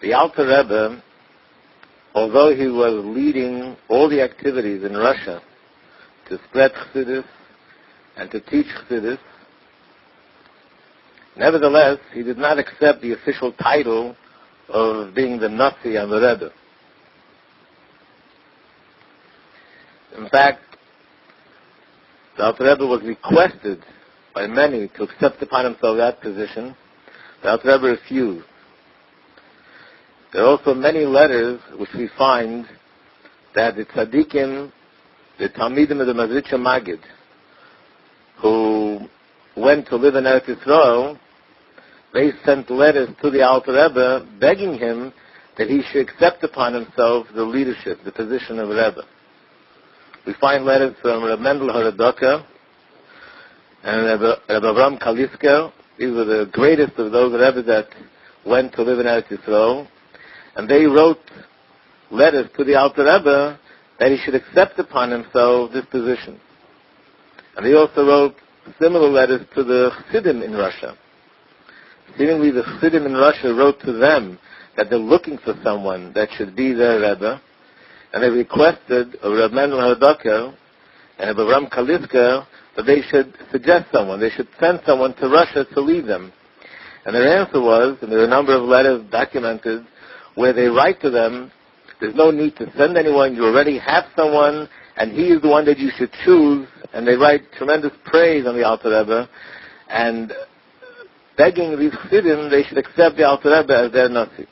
The Alter Rebbe, although he was leading all the activities in Russia to spread Chassidus and to teach Chassidus, nevertheless, he did not accept the official title of being the Nasi and the Rebbe. In fact, the Alter Rebbe was requested by many to accept upon himself that position. The Alter Rebbe refused. There are also many letters which we find that the tzaddikim, the Talmidim of the Mezritcha Magid, who went to live in Eretz Yisrael, they sent letters to the Alter Rebbe begging him that he should accept upon himself the leadership, the position of Rebbe. We find letters from Reb Mendel Horodoka and Reb Avram Kalisker. These were the greatest of those Rebbe that went to live in Eretz Yisrael. And they wrote letters to the Alter Rebbe that he should accept upon himself this position. And they also wrote similar letters to the Chassidim in Russia. Seemingly the Chassidim in Russia wrote to them that they're looking for someone that should be their Rebbe. And they requested of Reb Mendel Horodoka and of Avram Kalisker that they should suggest someone, they should send someone to Russia to lead them. And their answer was, and there are a number of letters documented, where they write to them, there's no need to send anyone, you already have someone, and he is the one that you should choose. And they write tremendous praise on the Alter Rebbe, and begging these Chassidim they should accept the Alter Rebbe as their Nasi.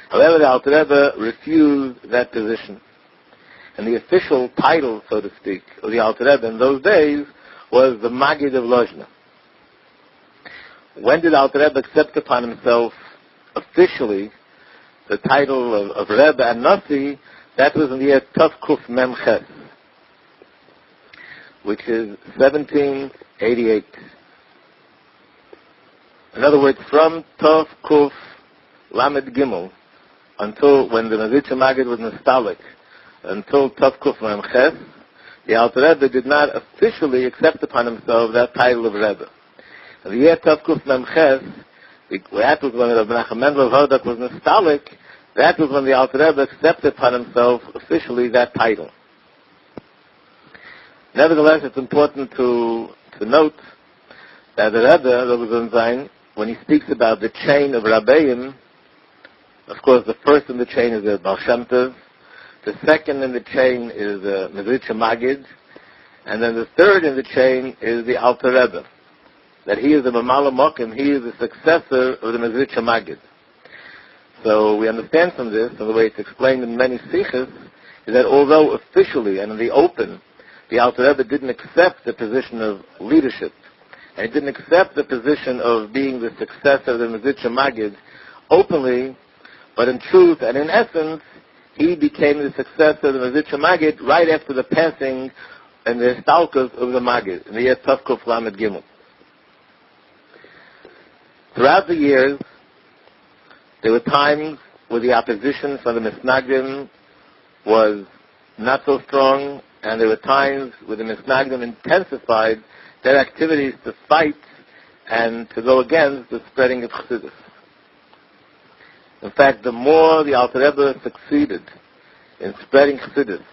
However, the Alter Rebbe refused that position. And the official title, so to speak, of the Alter Rebbe in those days was the Magid of Lozhna. When did Alter Rebbe accept upon himself officially the title of Rebbe and Nasi? That was in the year Tov Kuf Mem Ches, which is 1788. In other words, from Tov Kuf Lamed Gimel, until when the Mezritcha Magid was nostalgic, until Tov Kuf Mem Ches, the Alter Rebbe did not officially accept upon himself that title of Rebbe. In the year Tov Kuf Mem Ches, that was when Rabbi Menachem Mendel Horodoka was nostalgic. That was when the Alter Rebbe accepted upon himself officially that title. Nevertheless, it's important to note that the Rebbe, when he speaks about the chain of Rabbeim, of course, the first in the chain is the Baal Shem Tov, the second in the chain is the Mezritcha Magid, and then the third in the chain is the Alter Rebbe. That he is the Mamala Mokim, he is the successor of the Mezritcha Magid. So we understand from this, and the way it's explained in many sikhs, is that although officially and in the open, the Alter Rebbe didn't accept the position of leadership, and he didn't accept the position of being the successor of the Mezritcha Magid openly, but in truth and in essence, he became the successor of the Mezritcha Magid right after the passing and the stalkers of the Magid, in the year Tov Kuf Lamed Gimel. Throughout the years, there were times where the opposition from the Misnagdim was not so strong, and there were times where the Misnagdim intensified their activities to fight and to go against the spreading of Chassidus. In fact, the more the Alter Rebbe succeeded in spreading Chassidus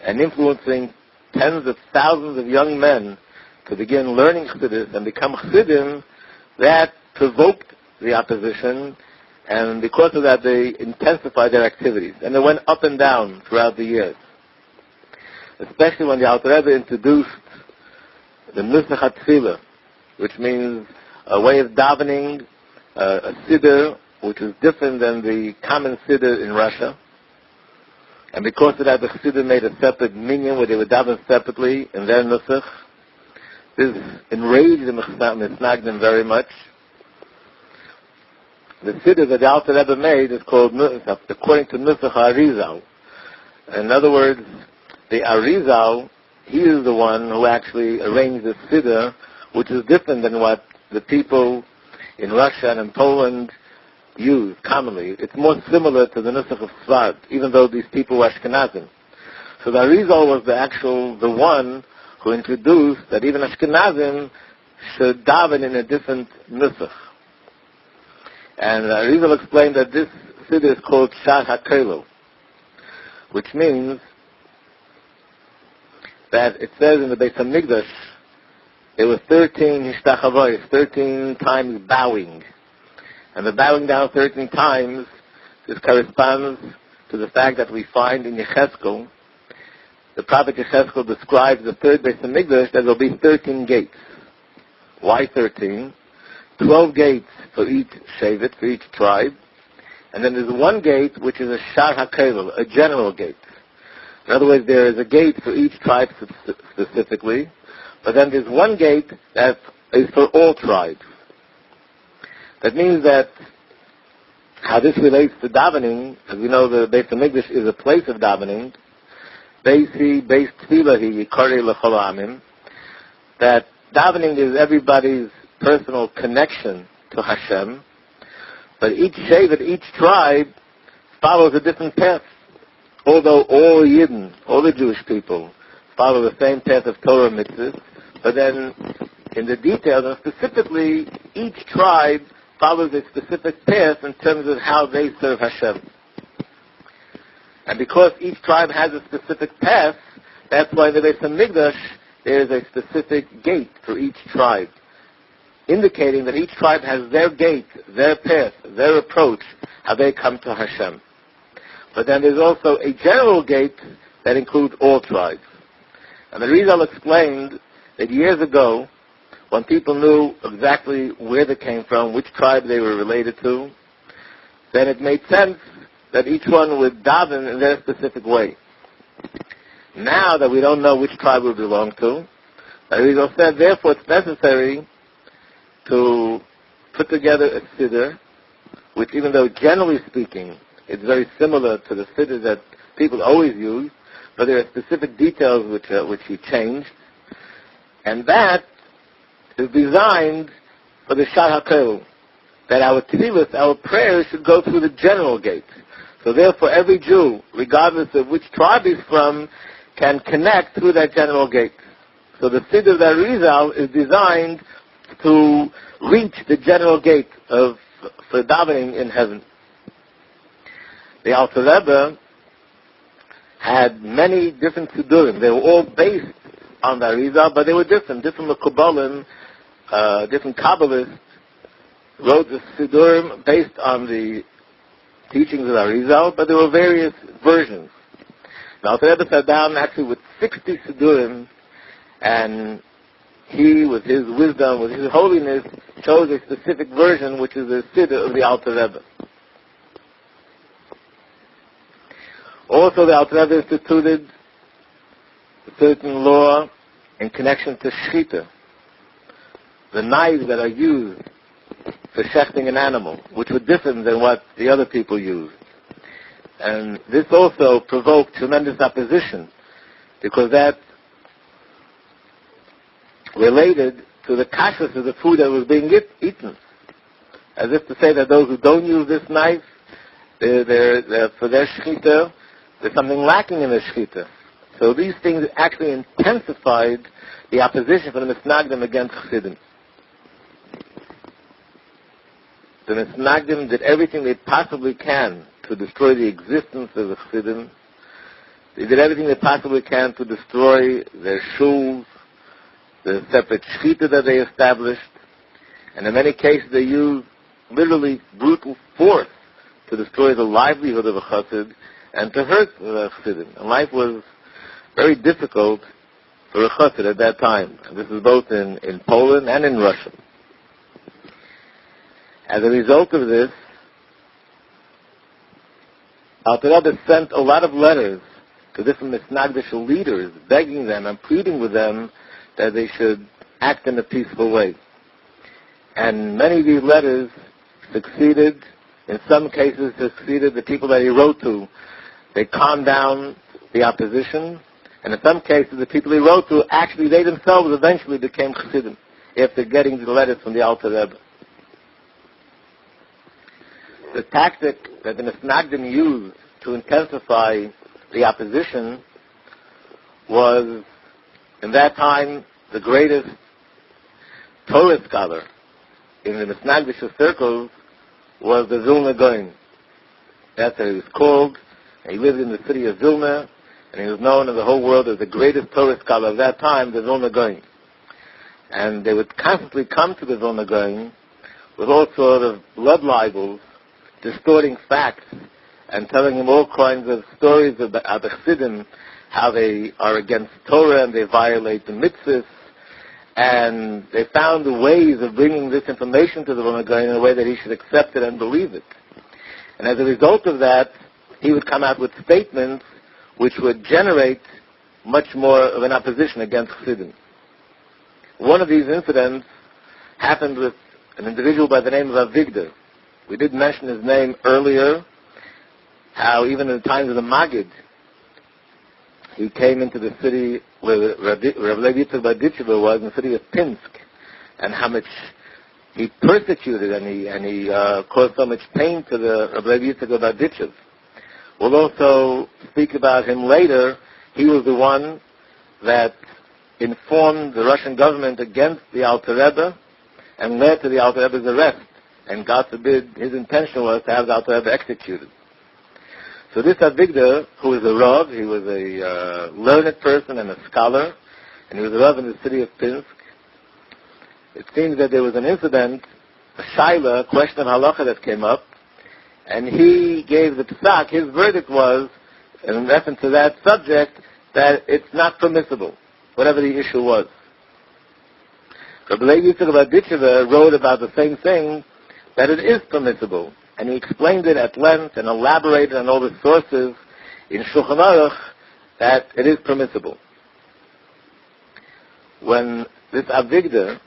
and influencing tens of thousands of young men to begin learning Chassidus and become Chassidim, that provoked the opposition, and because of that they intensified their activities. And they went up and down throughout the years. Especially when the Alter Rebbe introduced the Nusach HaTfilah, which means a way of davening, a siddur, which is different than the common siddur in Russia. And because of that, the Chassidim made a separate minyan where they would daven separately in their Nusach. This enraged the Misnagdim very much. The siddur that the Alter Rebbe made is called, according to Nusach Arizal. In other words, the Arizal, he is the one who actually arranged the siddur, which is different than what the people in Russia and in Poland use commonly. It's more similar to the Nusach of Sfard, even though these people were Ashkenazim. So the Arizal was the one who introduced that even Ashkenazim should daven in a different Nusach. And Rizal explained that this Siddur is called Shar HaKelo, which means that it says in the Beis HaMikdash there were 13 hishtachavos, 13 times bowing. And the bowing down 13 times, this corresponds to the fact that we find in Yechezkel, the prophet Yechezkel describes the third Beis HaMikdash that there will be 13 gates. Why 13? 12 gates for each shevet, for each tribe. And then there's one gate which is a Shar HaKelo, a general gate. In other words, there is a gate for each tribe specifically, but then there's one gate that is for all tribes. That means that how this relates to davening, as we know the Beis HaMikdash is a place of davening, Beis Tfilahi Yikari L'chol Amim, that davening is everybody's personal connection to Hashem, but each shevet, each tribe, follows a different path. Although all Yidden, all the Jewish people, follow the same path of Torah mitzvahs, but then in the details, and specifically, each tribe follows a specific path in terms of how they serve Hashem. And because each tribe has a specific path, that's why in the Beis HaMikdash there is a specific gate for each tribe, indicating that each tribe has their gate, their path, their approach, how they come to Hashem. But then there's also a general gate that includes all tribes. And the Rizal explained that years ago, when people knew exactly where they came from, which tribe they were related to, then it made sense that each one would daven in their specific way. Now that we don't know which tribe we belong to, the Rizal said, therefore it's necessary to put together a siddur, which even though generally speaking, it's very similar to the siddur that people always use, but there are specific details which he changed, and that is designed for the Shar HaKelo, that our tefillos, our prayers should go through the general gate. So therefore every Jew, regardless of which tribe he's from, can connect through that general gate. So the Siddur that Rizal is designed to reach the general gate for davening in heaven. The Alter Rebbe had many different Siddurim. They were all based on the Rizal, but they were different. Different Mekubalim, different Kabbalists wrote the Siddurim based on the teachings of the Rizal, but there were various versions. The Alter Rebbe sat down actually with 60 Siddurim, and he, with his wisdom, with his holiness, chose a specific version, which is the Siddur of the Alter Rebbe. Also, the Alter Rebbe instituted a certain law in connection to shechita, the knives that are used for shechting an animal, which were different than what the other people used. And this also provoked tremendous opposition, because that related to the kashrus of the food that was being eaten. As if to say that those who don't use this knife, they're for their shechita, there's something lacking in their shechita. So these things actually intensified the opposition from the Misnagdim against Chassidim. The Misnagdim did everything they possibly can to destroy the existence of the Chassidim. They did everything they possibly can to destroy their shuls, the separate shechita that they established, and in many cases they used literally brutal force to destroy the livelihood of a chassid and to hurt the chassidim. And life was very difficult for a chassid at that time. And this is both in Poland and in Russia. As a result of this, Alter Rebbe sent a lot of letters to different Misnagdish leaders, begging them and pleading with them that they should act in a peaceful way. And many of these letters succeeded. In some cases succeeded. The people that he wrote to, they calmed down the opposition. And in some cases, the people he wrote to, actually they themselves eventually became Chassidim after getting the letters from the Alter Rebbe. The tactic that the Misnagdim used to intensify the opposition was, in that time, the greatest Torah scholar in the Misnagdish circles was the Vilna Gaon. That's what he was called. He lived in the city of Vilna, and he was known in the whole world as the greatest Torah scholar of that time, the Vilna Gaon. And they would constantly come to the Vilna Gaon with all sorts of blood libels, distorting facts, and telling him all kinds of stories about the Chassidim, how they are against Torah and they violate the mitzvahs. And they found ways of bringing this information to the Vilna Gaon in a way that he should accept it and believe it. And as a result of that, he would come out with statements which would generate much more of an opposition against Chassidim. One of these incidents happened with an individual by the name of Avigdor. We did mention his name earlier, how even in the times of the Maggid, he came into the city where Rebbe Yitzchak was, in the city of Pinsk, and how much he persecuted and he caused so much pain to the Rebbe Yitzchak. We'll also speak about him later. He was the one that informed the Russian government against the Alter Rebbe and led to the Alter Rebbe's arrest. And God forbid, his intention was to have the Alter Rebbe executed. So this Avigdor, who was a Rav, he was a learned person and a scholar, and he was a Rav in the city of Pinsk. It seems that there was an incident, a shaila, a question of halacha that came up, and he gave the psak. His verdict was, in reference to that subject, that it's not permissible, whatever the issue was. Rebbe Yitzchak wrote about the same thing, that it is permissible. And he explained it at length and elaborated on all the sources in Shulchan Aruch that it is permissible. When this Avigdor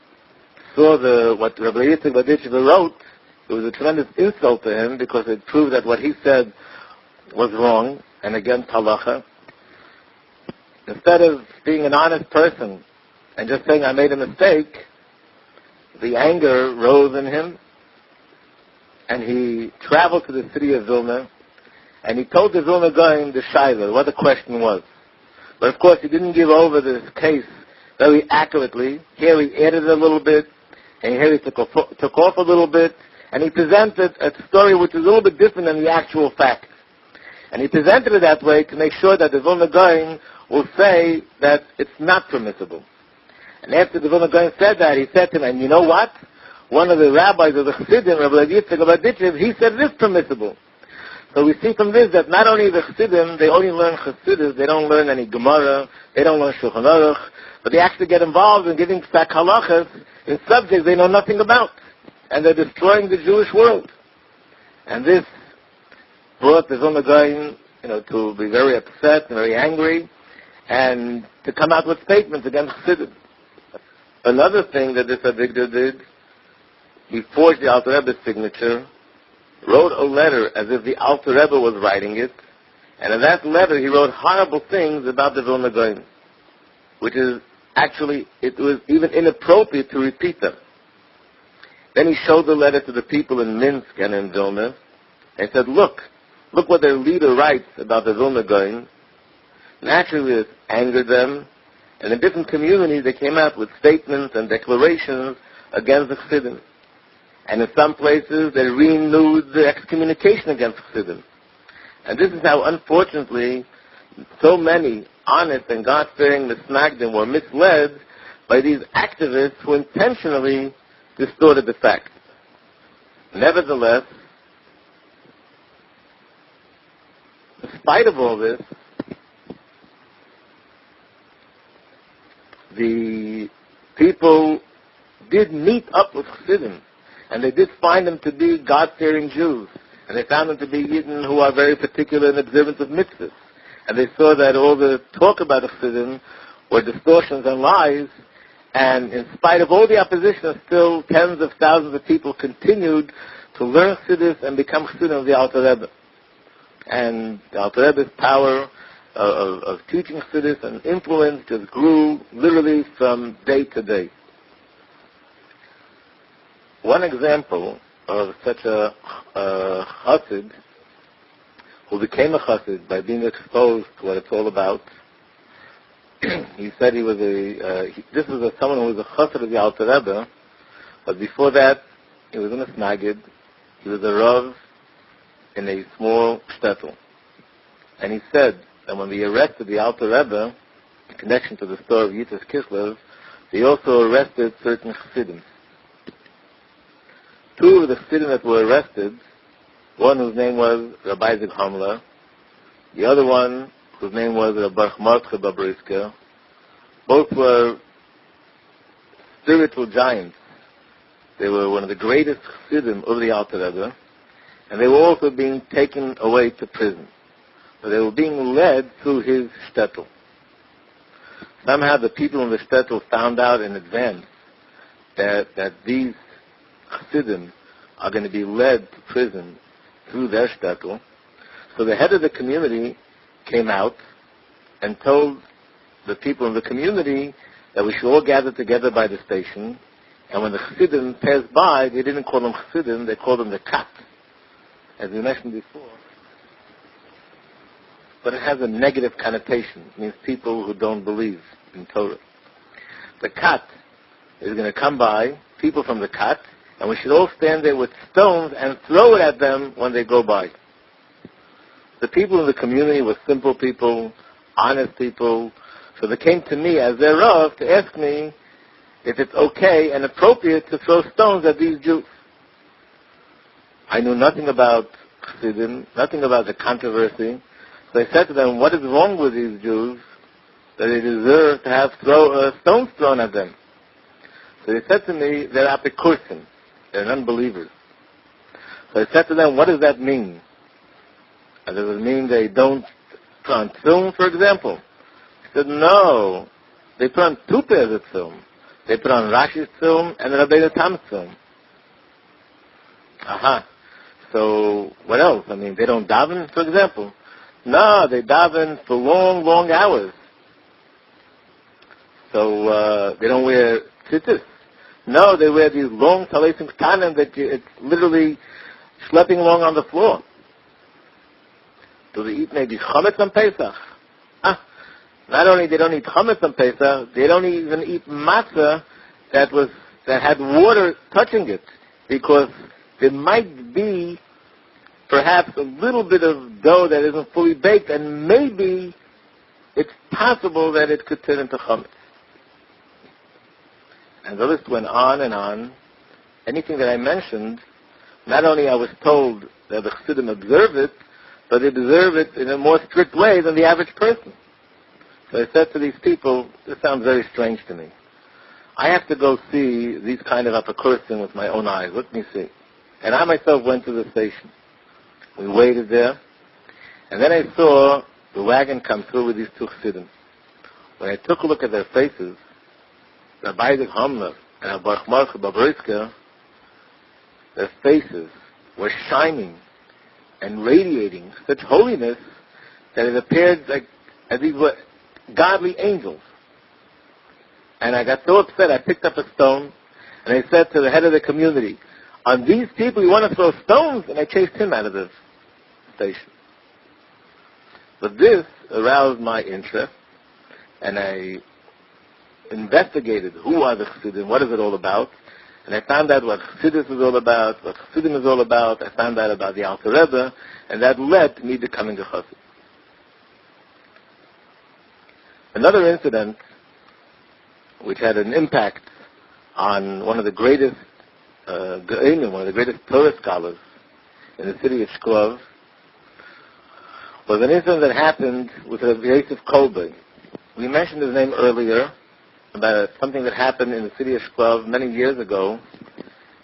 saw what Rebbe Yitzchak wrote, it was a tremendous insult to him because it proved that what he said was wrong and against halacha. Instead of being an honest person and just saying, I made a mistake, the anger rose in him, and he traveled to the city of Vilna, and he told the Vilna Gaon the shaila, what the question was. But of course, he didn't give over this case very accurately. Here he added a little bit, and here he took off a little bit, and he presented a story which is a little bit different than the actual fact. And he presented it that way to make sure that the Vilna Gaon will say that it's not permissible. And after the Vilna Gaon said that, he said to him, and you know what? One of the rabbis of the Chassidim, Rebbe Yitzchak, he said it is permissible. So we see from this that not only the Chassidim, they only learn Chassidus, they don't learn any Gemara, they don't learn Shulchan Aruch, but they actually get involved in giving psak halachas in subjects they know nothing about. And they're destroying the Jewish world. And this brought the Vilna Gaon, to be very upset and very angry, and to come out with statements against Chassidim. Another thing that this Avigdor did, he forged the Alter Rebbe's signature, wrote a letter as if the Alter Rebbe was writing it, and in that letter he wrote horrible things about the Vilna Gaon, which is actually, it was even inappropriate to repeat them. Then he showed the letter to the people in Minsk and in Vilna, and said, look what their leader writes about the Vilna Gaon. Naturally, this angered them, and in different communities they came out with statements and declarations against the Chassidim. And in some places they renewed the excommunication against Chassidim. And this is how, unfortunately, so many honest and God-fearing Misnagdim were misled by these activists who intentionally distorted the facts. Nevertheless, in spite of all this, the people did meet up with Chassidim, and they did find them to be God-fearing Jews, and they found them to be Yidden who are very particular in observance of mitzvahs. And they saw that all the talk about Chassidim were distortions and lies, and in spite of all the opposition, still tens of thousands of people continued to learn Chassidus and become Chassidim of the Alter Rebbe. And the Alter Rebbe's power of teaching Chassidus and influence just grew literally from day to day. One example of such a Chassid who became a Chassid by being exposed to what it's all about. He said he was someone who was a Chassid of the Alter Rebbe, but before that he was in a Misnagdim, He was a Rav in a small shtetl. And he said that when they arrested the Alter Rebbe, in connection to the story of Yitzhak Kislev, they also arrested certain Chassidim. Two of the Chassidim that were arrested, one whose name was Rabbi Isaac Hamler, the other one whose name was Rabbi Martche Babriska, both were spiritual giants. They were one of the greatest Chassidim of the Alter Rebbe, and they were also being taken away to prison. But they were being led through his shtetl. Somehow the people in the shtetl found out in advance that these Chassidim are going to be led to prison through their shtetl. So the head of the community came out and told the people in the community that we should all gather together by the station. And when the Chassidim passed by, they didn't call them Chassidim, they called them the Kat, as we mentioned before. But it has a negative connotation. It means people who don't believe in Torah. The Kat is going to come by, people from the Kat, and we should all stand there with stones and throw it at them when they go by. The people in the community were simple people, honest people, so they came to me as their Rav to ask me if it's okay and appropriate to throw stones at these Jews. I knew nothing about Chassidim, nothing about the controversy. So I said to them, what is wrong with these Jews that they deserve to have stones thrown at them? So they said to me, they're apikursim, they're unbelievers. So I said to them, what does that mean? And does it mean they don't put on film, for example? He said, no, they put on two pairs of film. They put on Rashi's film and Rabbeinu Tam's film. Aha. So what else? I mean, they don't daven, for example? No, they daven for long, long hours. So they don't wear tzitzis. No, they wear these long talesim ktanim that it's literally schlepping along on the floor. Do they eat maybe chametz on Pesach? Not only they don't eat chametz on Pesach, they don't even eat matzah that had water touching it, because there might be perhaps a little bit of dough that isn't fully baked, and maybe it's possible that it could turn into chametz. And the list went on and on. Anything that I mentioned, not only I was told that the Chassidim observe it, but they observe it in a more strict way than the average person. So I said to these people, this sounds very strange to me. I have to go see these kind of apikursim with my own eyes. Let me see. And I myself went to the station. We waited there. And then I saw the wagon come through with these two Chassidim. When I took a look at their faces, Rabbi Isaac Hamler and Rabbi Martche Babriska, their faces were shining and radiating such holiness that it appeared like as these were godly angels. And I got so upset, I picked up a stone, and I said to the head of the community, on these people you want to throw stones? And I chased him out of the station. But this aroused my interest, and I investigated who are the Chassidim, what is it all about, and I found out what Chassidus is all about, what Chassidim is all about. I found out about the Alter Rebbe, and that led to me becoming a Chassid. Another incident which had an impact on one of the greatest one of the greatest Torah scholars in the city of Shklov was an incident that happened with Rabbi Yosef Kolbe. We mentioned his name earlier about something that happened in the city of Shklov many years ago,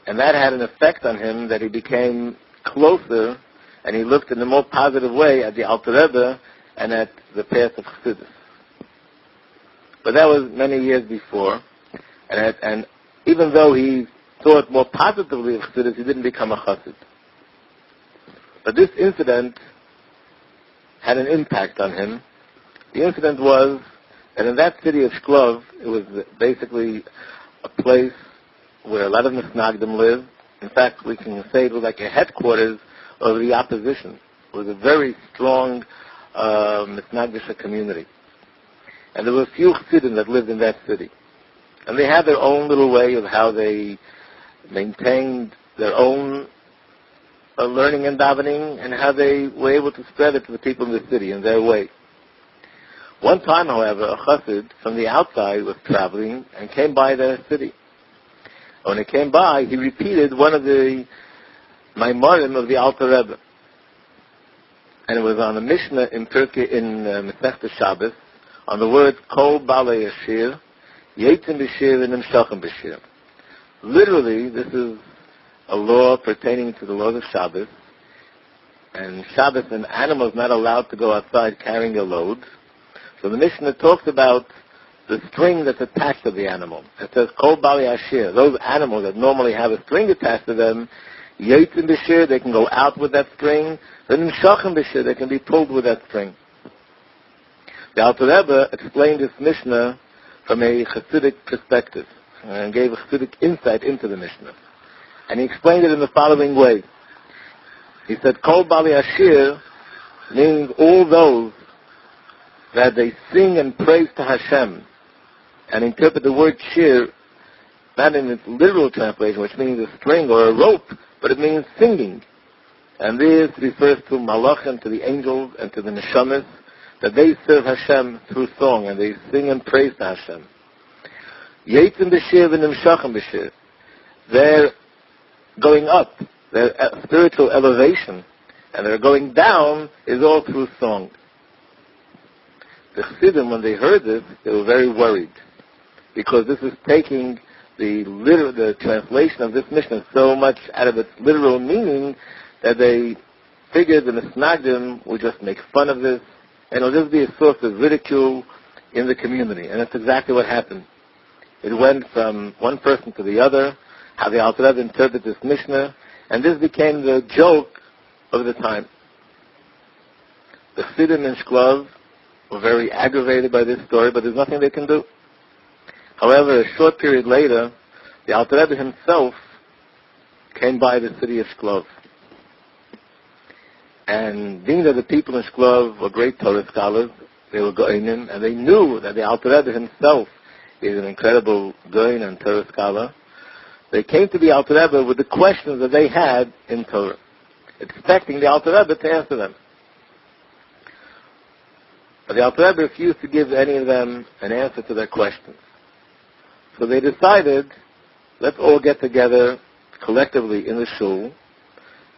and that had an effect on him that he became closer and he looked in a more positive way at the Alter Rebbe and at the path of Chassidus. But that was many years before, and even though he thought more positively of Chassidus, he didn't become a Chassid. But this incident had an impact on him. The incident was that in that city of Shklov, it was basically a place where a lot of Misnagdim lived. In fact, we can say it was like a headquarters of the opposition. It was a very strong Misnagdish community. And there were a few Chassidim that lived in that city. And they had their own little way of how they maintained their own of learning and davening, and how they were able to spread it to the people in the city in their way. One time, however, a Chassid from the outside was traveling and came by their city. When he came by, he repeated one of the Maimorim of the Alter Rebbe. And it was on the Mishnah in Misnagdim Shabbos, on the words, Kol Balei Yashir, Yetzim B'Shir and Nimshachim B'Shir. Literally, this is a law pertaining to the laws of Shabbos. And Shabbos, an animal is not allowed to go outside carrying a load. So the Mishnah talks about the string that's attached to the animal. It says, Kol Balei Yashir. Those animals that normally have a string attached to them, Yetzim B'Shir, they can go out with that string. Then Nimshachim B'Shir, they can be pulled with that string. The Alter Rebbe explained this Mishnah from a Chassidic perspective and gave a Chassidic insight into the Mishnah. And he explained it in the following way. He said, Kol Balei Yashir means all those that they sing and praise to Hashem and interpret the word shir, not in its literal translation, which means a string or a rope, but it means singing. And this refers to Malachim, to the angels, and to the Neshamas, that they serve Hashem through song, and they sing and praise to Hashem. Yetzim B'Shir v'Nimshachim B'Shir. They're going up, their spiritual elevation, and their going down is all through song. The Chassidim, when they heard this, they were very worried, because this is taking the translation of this Mishnah so much out of its literal meaning that they figured the Misnagdim would just make fun of this, and it'll just be a source of ridicule in the community. And that's exactly what happened. It went from one person to the other, how the Alter Rebbe interpreted this Mishnah, and this became the joke of the time. The Chassidim in Shklov were very aggravated by this story, but there's nothing they can do. However, a short period later, the Alter Rebbe himself came by the city of Shklov. And being that the people in Shklov were great Torah scholars, they were Goinim, and they knew that the Alter Rebbe himself is an incredible Goin and Torah scholar, they came to the Alter Rebbe with the questions that they had in Torah, expecting the Alter Rebbe to answer them. But the Alter Rebbe refused to give any of them an answer to their questions. So they decided, let's all get together collectively in the shul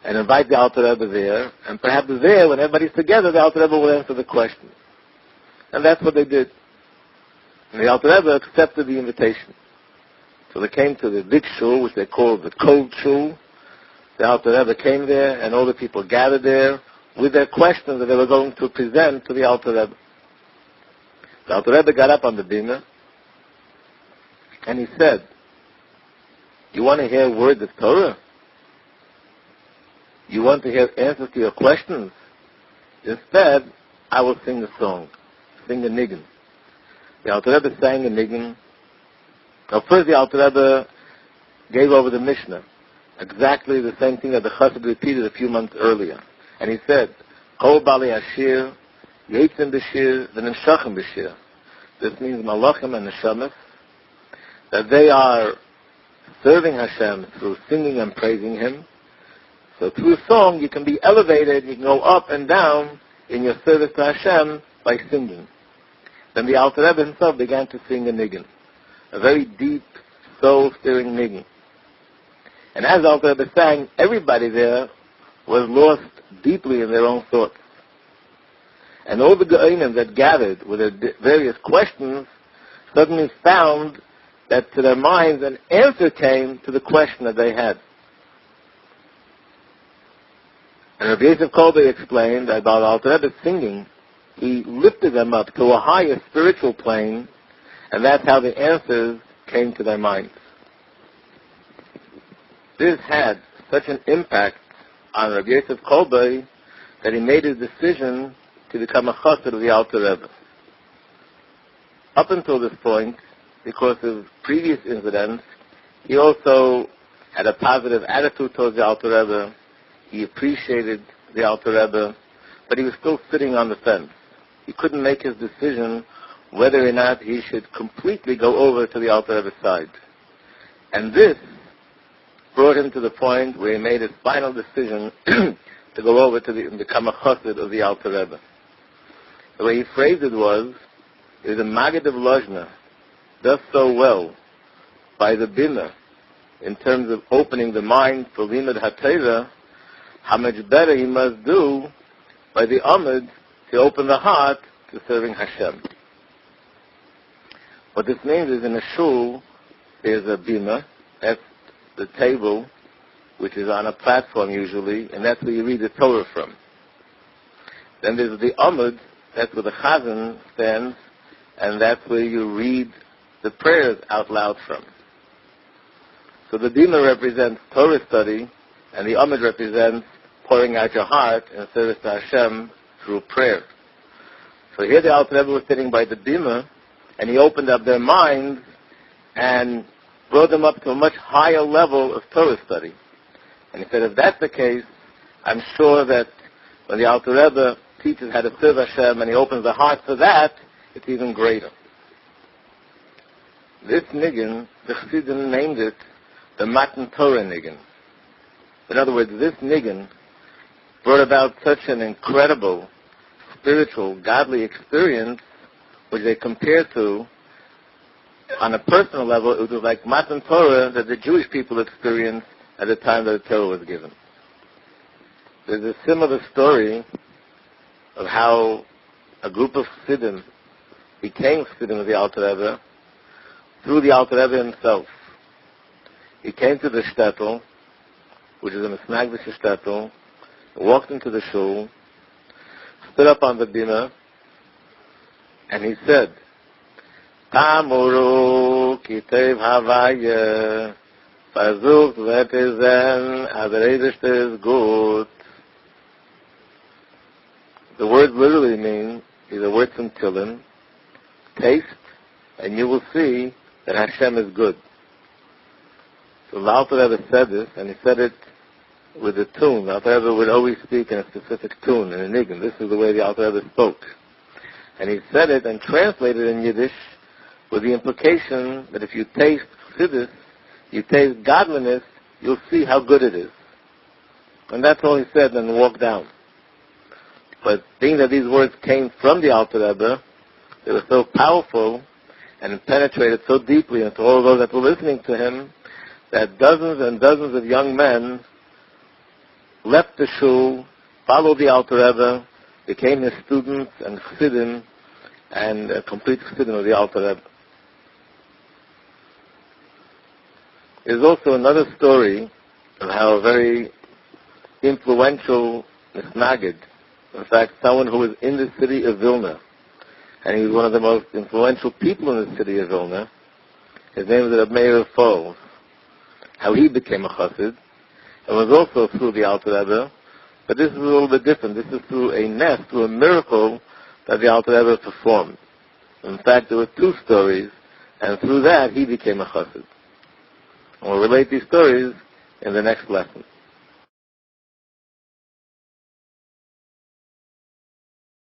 and invite the Alter Rebbe there, and perhaps there, when everybody's together, the Alter Rebbe will answer the questions. And that's what they did. And the Alter Rebbe accepted the invitation. So they came to the big shul, which they called the cold shul. The Alter Rebbe came there, and all the people gathered there with their questions that they were going to present to the Alter Rebbe. The Alter Rebbe got up on the bima, and he said, you want to hear words of Torah? You want to hear answers to your questions? Instead, I will sing a song, sing a nigun. The Alter Rebbe sang a nigun. Now first the Alter Rebbe gave over the Mishnah, exactly the same thing that the Chassid repeated a few months earlier. And he said, Kol Balei Yashir, Yetzim B'Shir, v'Nimshachim B'Shir. This means Malachim and Neshamas, that they are serving Hashem through singing and praising Him. So through song you can be elevated, you can go up and down in your service to Hashem by singing. Then the Alter Rebbe himself began to sing a nigun, a very deep, soul-stirring nigun. And as the Alter Rebbe sang, everybody there was lost deeply in their own thoughts. And all the Go'inim that gathered with their various questions suddenly found that to their minds an answer came to the question that they had. And Rabbi Yosef Kolbe explained that about Alter Rebbe singing, he lifted them up to a higher spiritual plane, and that's how the answers came to their minds. This had such an impact on Rabbi Yosef Kolbe that he made his decision to become a chassid of the Alter Rebbe. Up until this point, because of previous incidents, he also had a positive attitude towards the Alter Rebbe. He appreciated the Alter Rebbe, but he was still sitting on the fence. He couldn't make his decision whether or not he should completely go over to the Alter Rebbe's side. And this brought him to the point where he made his final decision to go over to become a chassid of the Alter Rebbe. The way he phrased it was, the Maggid of Lozhna does so well by the Bina in terms of opening the mind for Limud HaTorah, how much better he must do by the Amud to open the heart to serving Hashem. What this means is in a shul, there's a Bina, that's the table, which is on a platform usually, and that's where you read the Torah from. Then there's the Amud, that's where the Chazan stands, and that's where you read the prayers out loud from. So the Bina represents Torah study, and the Amud represents pouring out your heart in service to Hashem through prayer. So here the Alter Rebbe was sitting by the Bina, and he opened up their minds and brought them up to a much higher level of Torah study. And he said, if that's the case, I'm sure that when the Alter Rebbe teaches how to serve Hashem and he opens the heart for that, it's even greater. This niggin, the Chassidim named it the Matan Torah niggin. In other words, this niggin brought about such an incredible, spiritual, godly experience, which they compared to, on a personal level, it was like Matan Torah that the Jewish people experienced at the time that the Torah was given. There's a similar story of how a group of Chassidim became Chassidim of the Alter Rebbe through the Alter Rebbe himself. He came to the shtetl, which is a Misnagdim shtetl, walked into the shul, stood up on the bima, and he said, Tamuru kitev havaya, versucht wird es sein, aber ist gut. The words literally mean, these are words from Tehillim, taste, and you will see that Hashem is good. So the Alter Rebbe said this, and he said it with a tune. The Alter Rebbe would always speak in a specific tune, in a niggin. This is the way the Alter Rebbe spoke. And he said it and translated in Yiddish with the implication that if you taste chassidus, you taste godliness, you'll see how good it is. And that's all he said, and walked down. But being that these words came from the Alter Rebbe, they were so powerful and penetrated so deeply into all those that were listening to him that dozens and dozens of young men left the shul, followed the Alter Rebbe, became his students and Chassidim, and complete Chassidim of the Alter Rebbe. There's also another story of how a very influential Misnagdim, in fact, someone who was in the city of Vilna, and he was one of the most influential people in the city of Vilna. His name was Rebbe Fol. How he became a chassid, and was also through the Alter Rebbe, but this is a little bit different. This is through a nest, through a miracle that the Alter Rebbe performed. In fact, there were two stories, and through that he became a chassid. And we'll relate these stories in the next lesson.